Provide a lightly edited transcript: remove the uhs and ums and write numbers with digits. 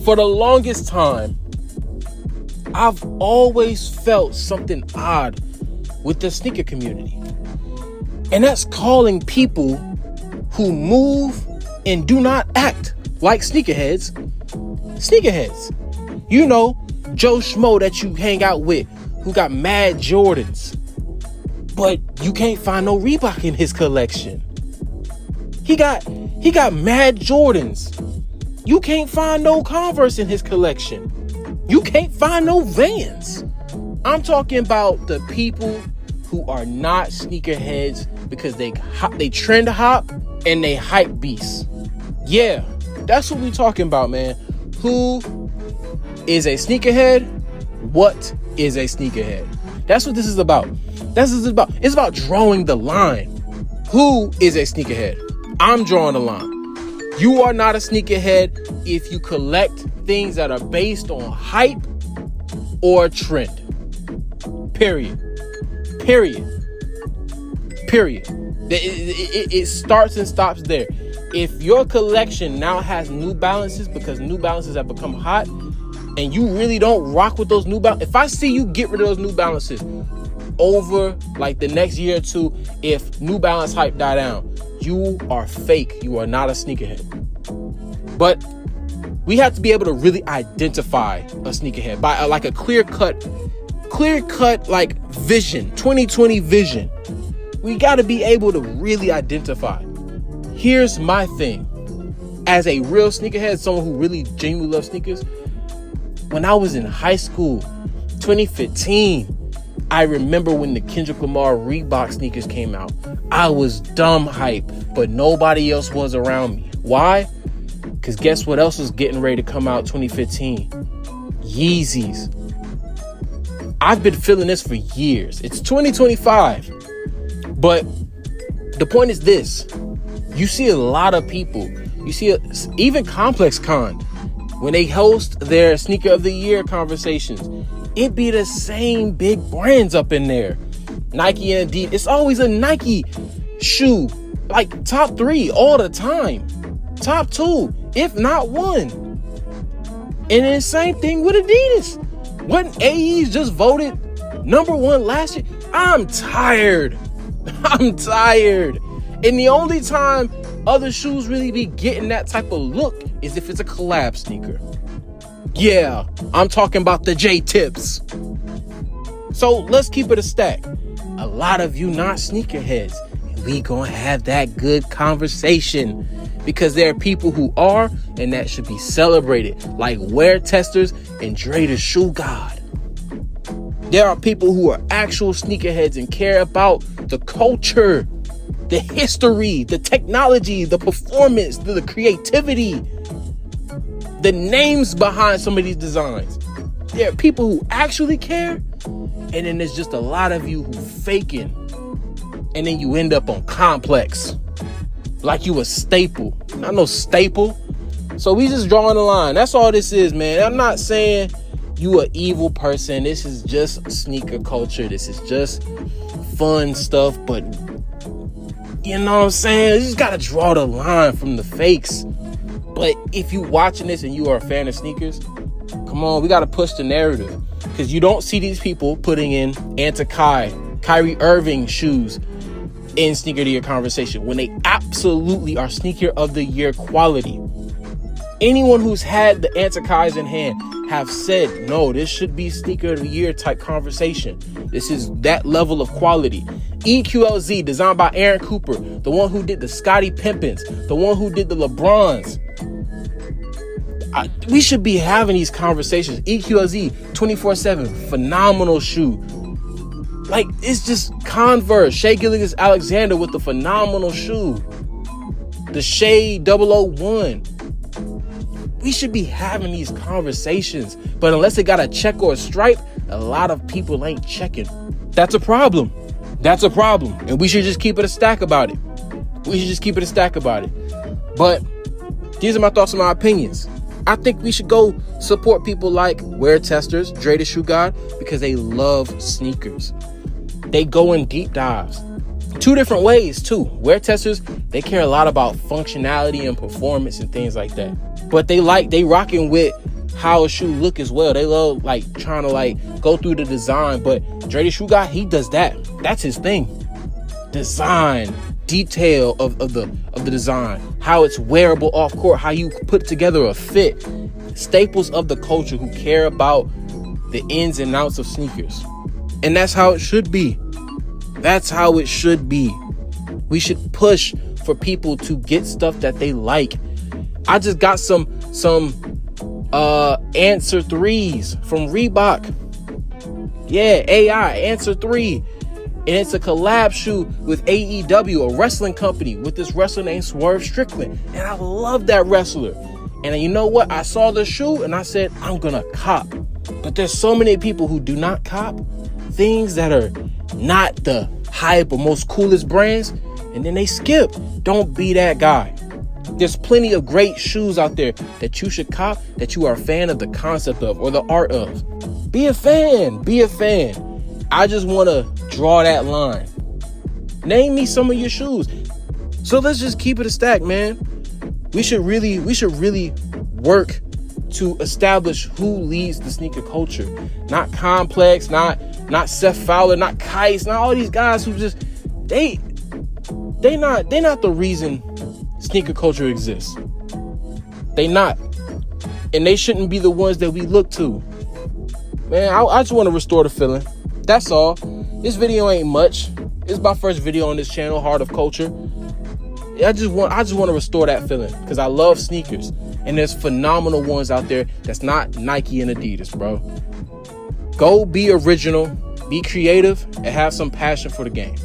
For the longest time, I've always felt something odd with the sneaker community. And that's calling people who move and do not act like sneakerheads. You know, Joe Schmo that you hang out with who got mad Jordans, but you can't find no Reebok in his collection. He got mad Jordans. You can't find no Converse in his collection. You can't find no Vans. I'm talking about the people who are not sneakerheads because they trend hop and they hype beasts. Yeah, that's what we talking about, man. Who is a sneakerhead? What is a sneakerhead? That's what this is about. It's about drawing the line. Who is a sneakerhead? I'm drawing the line. You are not a sneakerhead if you collect things that are based on hype or trend. Period. It starts and stops there. If your collection now has New Balances because New Balances have become hot and you really don't rock with those New Balances, if I see you get rid of those New Balances over like the next year or two, if New Balance hype die down, you are fake. You are not a sneakerhead. But we have to be able to really identify a sneakerhead by like a clear cut like vision, 2020 vision. We got to be able to really identify. Here's my thing. As a real sneakerhead, someone who really genuinely loves sneakers, when I was in high school, 2015, I remember when the Kendrick Lamar Reebok sneakers came out. I was dumb hype, but nobody else was around me. Why? Because guess what else was getting ready to come out 2015? Yeezys. I've been feeling this for years. It's 2025. But the point is this. You see a lot of people. You see even Complex Con, when they host their Sneaker of the Year conversations, it be the same big brands up in there. Nike and Adidas. It's always a Nike shoe. Like top 3 all the time. Top 2, if not 1. And then same thing with Adidas. Wasn't AEs just voted #1 last year? I'm tired. And the only time other shoes really be getting that type of look is if it's a collab sneaker. Yeah, I'm talking about the J-Tips. So let's keep it a stack. A lot of you not sneakerheads, and we gonna have that good conversation because there are people who are, and that should be celebrated, like Wear Testers and Dre the Shoe God. There are people who are actual sneakerheads and care about the culture, the history, the technology, the performance, the creativity, the names behind some of these designs. There are people who actually care, and then there's just a lot of you who faking, and then you end up on Complex like you a staple. Not no staple. So we just drawing the line. That's all this is, man. I'm not saying you an evil person. This is just sneaker culture. This is just fun stuff. But you know what I'm saying? You just gotta draw the line from the fakes. But if you watching this and you are a fan of sneakers, come on, we gotta push the narrative. Because you don't see these people putting in Kyrie Irving shoes in Sneaker of the Year conversation when they absolutely are Sneaker of the Year quality. Anyone who's had the Anti-Kais in hand have said, no, this should be Sneaker of the Year type conversation. This is that level of quality. EQLZ, designed by Aaron Cooper, the one who did the Scottie Pimpens, the one who did the LeBrons. We should be having these conversations. EQLZ, 24/7, phenomenal shoe. Like, it's just Converse. Shea Gilgeous-Alexander with the phenomenal shoe. The Shea 001. We should be having these conversations. But unless it got a check or a stripe, a lot of people ain't checking. That's a problem. And we should just keep it a stack about it. But these are my thoughts and my opinions. I think we should go support people like Wear Testers, Dre the Shoe God, because they love sneakers. They go in deep dives. 2 different ways, too. Wear Testers, they care a lot about functionality and performance and things like that. But they rocking with how a shoe look as well. They love like trying to like go through the design, but Dre the Shoe Guy, he does that. That's his thing. Design, detail of the design, how it's wearable off court, how you put together a fit. Staples of the culture who care about the ins and outs of sneakers. And that's how it should be. That's how it should be. We should push for people to get stuff that they like. I just got some Answer 3s from Reebok. Yeah, AI Answer 3. And it's a collab shoe with AEW, a wrestling company, with this wrestler named Swerve Strickland. And I love that wrestler. And you know what? I saw the shoe and I said, I'm gonna cop. But there's so many people who do not cop things that are not the hype or most coolest brands, and then they skip. Don't be that guy. There's plenty of great shoes out there that you should cop, that you are a fan of the concept of or the art of. Be a fan. Be a fan. I just want to draw that line. Name me some of your shoes. So let's just keep it a stack, man. We should really work to establish who leads the sneaker culture. Not Complex, not Seth Fowler, not Kais, not all these guys who just they not the reason sneaker culture exists. They not. And they shouldn't be the ones that we look to. Man, I just want to restore the feeling. That's all. This video ain't much. It's my first video on this channel, Heart of Culture. I just want to restore that feeling because I love sneakers. And there's phenomenal ones out there that's not Nike and Adidas, bro. Go be original, be creative, and have some passion for the game.